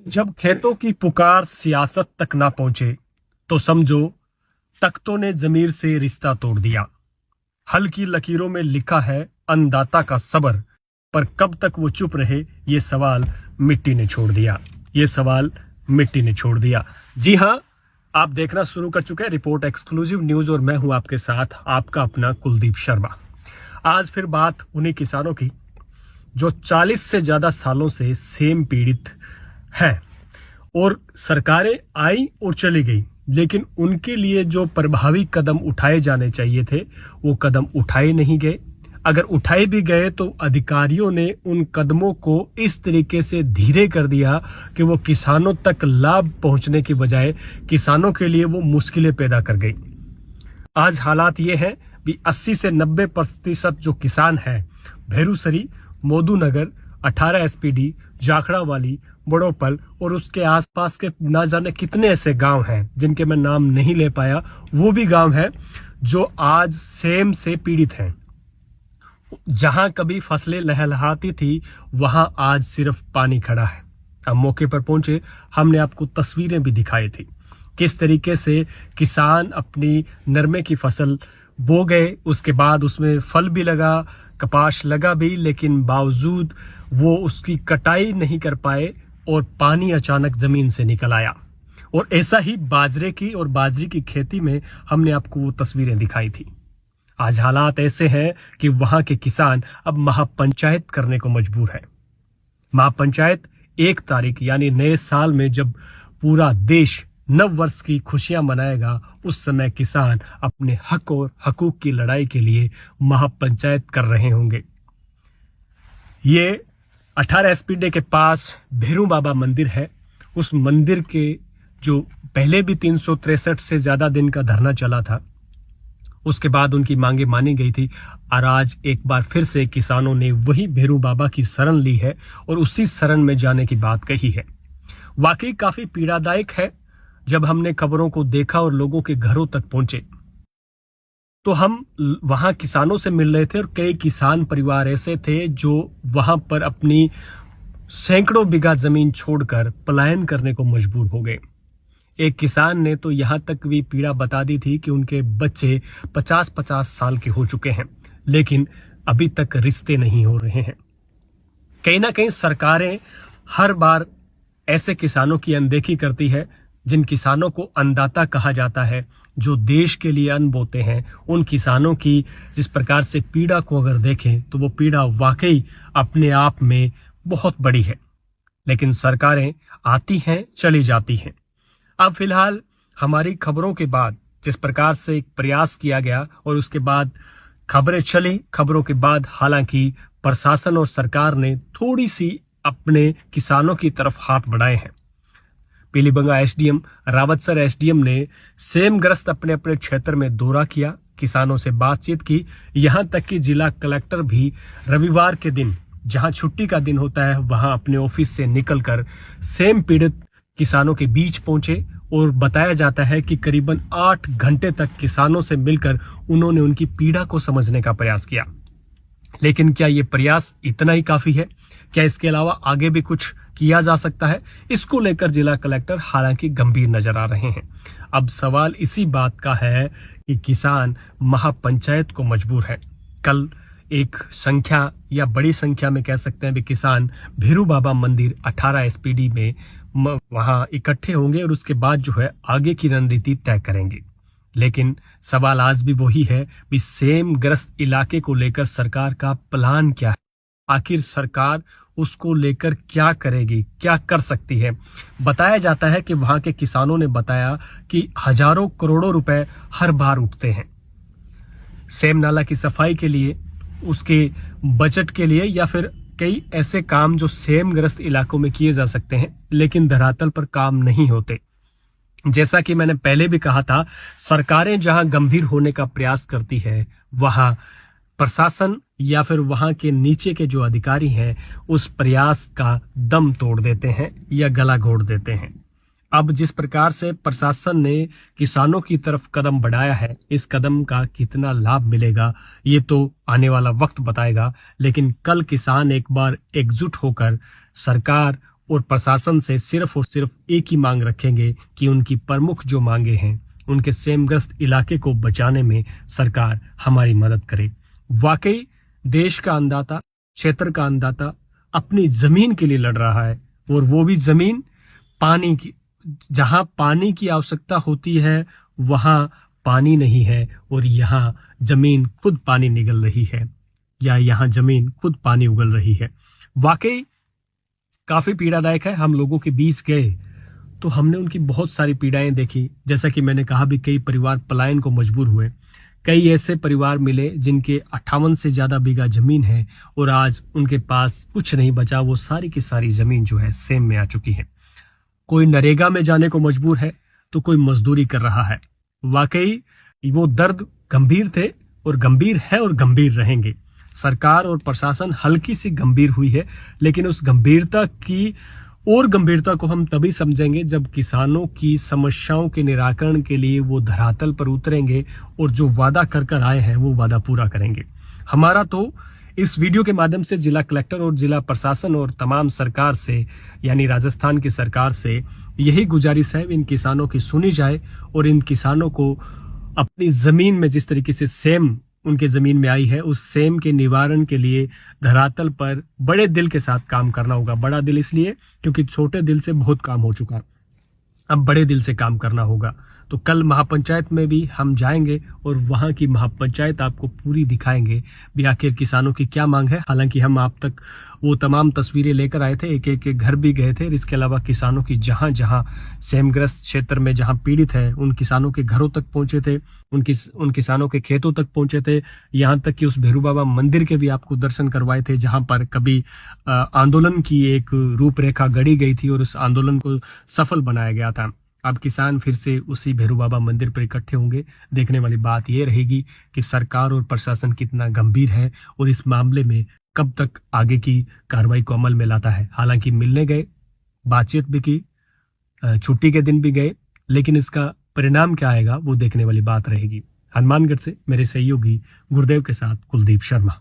जब खेतों की पुकार सियासत तक ना पहुंचे तो समझो तख्तों ने जमीर से रिश्ता तोड़ दिया। हल की लकीरों में लिखा है अन्नदाता का सब्र, पर कब तक वो चुप रहे ये सवाल मिट्टी ने छोड़ दिया। ये सवाल मिट्टी ने छोड़ दिया। जी हां, आप देखना शुरू कर चुके हैं रिपोर्ट एक्सक्लूसिव न्यूज और मैं हूं आपके साथ आपका अपना कुलदीप शर्मा। आज फिर बात उन्हीं किसानों की जो 40 से ज्यादा सालों से सेम पीड़ित है। और सरकारें आई और चली गई, लेकिन उनके लिए जो प्रभावी कदम उठाए जाने चाहिए थे वो कदम उठाए नहीं गए। अगर उठाए भी गए तो अधिकारियों ने उन कदमों को इस तरीके से धीरे कर दिया कि वो किसानों तक लाभ पहुंचने की बजाय किसानों के लिए वो मुश्किलें पैदा कर गई। आज हालात ये है कि 80 से 90% जो किसान हैं भेरूसरी, मोदू नगर, 18 एसपीडी, जाखड़ा वाली, बड़ोपल और उसके आसपास के ना जाने कितने ऐसे गांव हैं जिनके मैं नाम नहीं ले पाया, वो भी गांव हैं जो आज सेम से पीड़ित हैं। जहां कभी फसलें लहलहाती थी वहां आज सिर्फ पानी खड़ा है। हम मौके पर पहुंचे, हमने आपको तस्वीरें भी दिखाई थी किस तरीके से किसान अपनी नरमे की फसल बो गए, उसके बाद उसमें फल भी लगा, कपास लगा भी, लेकिन बावजूद वो उसकी कटाई नहीं कर पाए और पानी अचानक जमीन से निकल आया। और ऐसा ही बाजरे की और बाजरी की खेती में हमने आपको वो तस्वीरें दिखाई थी। आज हालात ऐसे हैं कि वहां के किसान अब महापंचायत करने को मजबूर है। महापंचायत 1 तारीख यानी नए साल में जब पूरा देश नव वर्ष की खुशियां मनाएगा, उस समय किसान अपने हक और हकूक की लड़ाई के लिए महापंचायत कर रहे होंगे। ये 18 एसपीडी के पास भैरू बाबा मंदिर है। उस मंदिर के जो पहले भी 363 से ज्यादा दिन का धरना चला था, उसके बाद उनकी मांगे मानी गई थी और आज एक बार फिर से किसानों ने वही भैरू बाबा की शरण ली है और उसी शरण में जाने की बात कही है। वाकई काफी पीड़ादायक है। जब हमने खबरों को देखा और लोगों के घरों तक पहुंचे तो हम वहां किसानों से मिल रहे थे और कई किसान परिवार ऐसे थे जो वहां पर अपनी सैकड़ों बीघा जमीन छोड़कर पलायन करने को मजबूर हो गए। एक किसान ने तो यहां तक भी पीड़ा बता दी थी कि उनके बच्चे 50-50 साल के हो चुके हैं, लेकिन अभी तक रिश्ते नहीं हो रहे हैं। कहीं ना कहीं सरकारें हर बार ऐसे किसानों की अनदेखी करती है जिन किसानों को अन्नदाता कहा जाता है, जो देश के लिए अन्न बोते हैं। उन किसानों की जिस प्रकार से पीड़ा को अगर देखें तो वो पीड़ा वाकई अपने आप में बहुत बड़ी है, लेकिन सरकारें आती हैं चली जाती हैं। अब फिलहाल हमारी खबरों के बाद जिस प्रकार से एक प्रयास किया गया और उसके बाद खबरें चली, खबरों के बाद हालांकि प्रशासन और सरकार ने थोड़ी सी अपने किसानों की तरफ हाथ बढ़ाए हैं। पीलीबंगा एसडीएम, रावतसर एसडीएम ने सेम ग्रस्त अपने अपने क्षेत्र में दौरा किया, किसानों से बातचीत की। यहां तक कि जिला कलेक्टर भी रविवार के दिन, जहां छुट्टी का दिन होता है, वहां अपने ऑफिस से निकलकर सेम पीड़ित किसानों के बीच पहुंचे और बताया जाता है कि करीबन 8 घंटे तक किसानों से मिलकर उन्होंने उनकी पीड़ा को समझने का प्रयास किया। लेकिन क्या ये प्रयास इतना ही काफी है? क्या इसके अलावा आगे भी कुछ किया जा सकता है? इसको लेकर जिला कलेक्टर हालांकि गंभीर नजर आ रहे हैं। अब सवाल इसी बात का है कि किसान महापंचायत को मजबूर है। कल एक संख्या या बड़ी संख्या में कह सकते हैं भी किसान भैरू बाबा मंदिर 18 एसपीडी में वहां इकट्ठे होंगे और उसके बाद जो है आगे की रणनीति तय करेंगे। लेकिन सवाल आज भी वही है कि सेम ग्रस्त इलाके को लेकर सरकार का प्लान क्या है? आखिर सरकार उसको लेकर क्या करेगी, क्या कर सकती है? बताया जाता है कि वहां के किसानों ने बताया कि हजारों करोड़ों रुपए हर बार उठते हैं सेम नाला की सफाई के लिए, उसके बजट के लिए, या फिर कई ऐसे काम जो सेम ग्रस्त इलाकों में किए जा सकते हैं, लेकिन धरातल पर काम नहीं होते। जैसा कि मैंने पहले भी कहा था, सरकारें जहां गंभीर होने का प्रयास करती है वहां प्रशासन या फिर वहां के नीचे के जो अधिकारी हैं उस प्रयास का दम तोड़ देते हैं या गला घोट देते हैं। अब जिस प्रकार से प्रशासन ने किसानों की तरफ कदम बढ़ाया है, इस कदम का कितना लाभ मिलेगा ये तो आने वाला वक्त बताएगा। लेकिन कल किसान एक बार एकजुट होकर सरकार और प्रशासन से सिर्फ और सिर्फ एक ही मांग रखेंगे कि उनकी प्रमुख जो मांगे हैं, उनके सेमग्रस्त इलाके को बचाने में सरकार हमारी मदद करे। वाकई देश का अन्नदाता, क्षेत्र का अन्नदाता अपनी जमीन के लिए लड़ रहा है, और वो भी जमीन पानी की, जहां पानी की आवश्यकता होती है वहां पानी नहीं है, और यहाँ जमीन खुद पानी निगल रही है, या यहाँ जमीन खुद पानी उगल रही है। वाकई काफी पीड़ादायक है। हम लोगों के बीच गए तो हमने उनकी बहुत सारी पीड़ाएं देखी। जैसा कि मैंने कहा भी, कई परिवार पलायन को मजबूर हुए। कई ऐसे परिवार मिले जिनके 58 से ज्यादा बीघा जमीन है और आज उनके पास कुछ नहीं बचा। वो सारी की सारी जमीन जो है सेम में आ चुकी है। कोई नरेगा में जाने को मजबूर है तो कोई मजदूरी कर रहा है। वाकई वो दर्द गंभीर थे और गंभीर है और गंभीर रहेंगे। सरकार और प्रशासन हल्की सी गंभीर हुई है, लेकिन उस गंभीरता की और गंभीरता को हम तभी समझेंगे जब किसानों की समस्याओं के निराकरण के लिए वो धरातल पर उतरेंगे और जो वादा कर कर आए हैं वो वादा पूरा करेंगे। हमारा तो इस वीडियो के माध्यम से जिला कलेक्टर और जिला प्रशासन और तमाम सरकार से, यानी राजस्थान की सरकार से यही गुजारिश है, इन किसानों की सुनी जाए और इन किसानों को अपनी जमीन में जिस तरीके से सेम उनके जमीन में आई है, उस सेम के निवारण के लिए धरातल पर बड़े दिल के साथ काम करना होगा। बड़ा दिल इसलिए क्योंकि छोटे दिल से बहुत काम हो चुका, अब बड़े दिल से काम करना होगा। तो कल महापंचायत में भी हम जाएंगे और वहां की महापंचायत आपको पूरी दिखाएंगे भी आखिर किसानों की क्या मांग है। हालांकि हम आप तक वो तमाम तस्वीरें लेकर आए थे, एक एक के घर भी गए थे। इसके अलावा किसानों की जहां जहां सेमग्रस्त क्षेत्र में जहां पीड़ित है, उन किसानों के घरों तक पहुंचे थे, उन किसानों के खेतों तक पहुंचे थे। यहाँ तक कि उस भैरू बाबा मंदिर के भी आपको दर्शन करवाए थे, जहां पर कभी आंदोलन की एक रूपरेखा गढ़ी गई थी और उस आंदोलन को सफल बनाया गया था। अब किसान फिर से उसी भैरू बाबा मंदिर पर इकट्ठे होंगे। देखने वाली बात यह रहेगी कि सरकार और प्रशासन कितना गंभीर है और इस मामले में कब तक आगे की कार्रवाई को अमल में लाता है। हालांकि मिलने गए, बातचीत भी की, छुट्टी के दिन भी गए, लेकिन इसका परिणाम क्या आएगा वो देखने वाली बात रहेगी। हनुमानगढ़ से मेरे सहयोगी गुरुदेव के साथ कुलदीप शर्मा।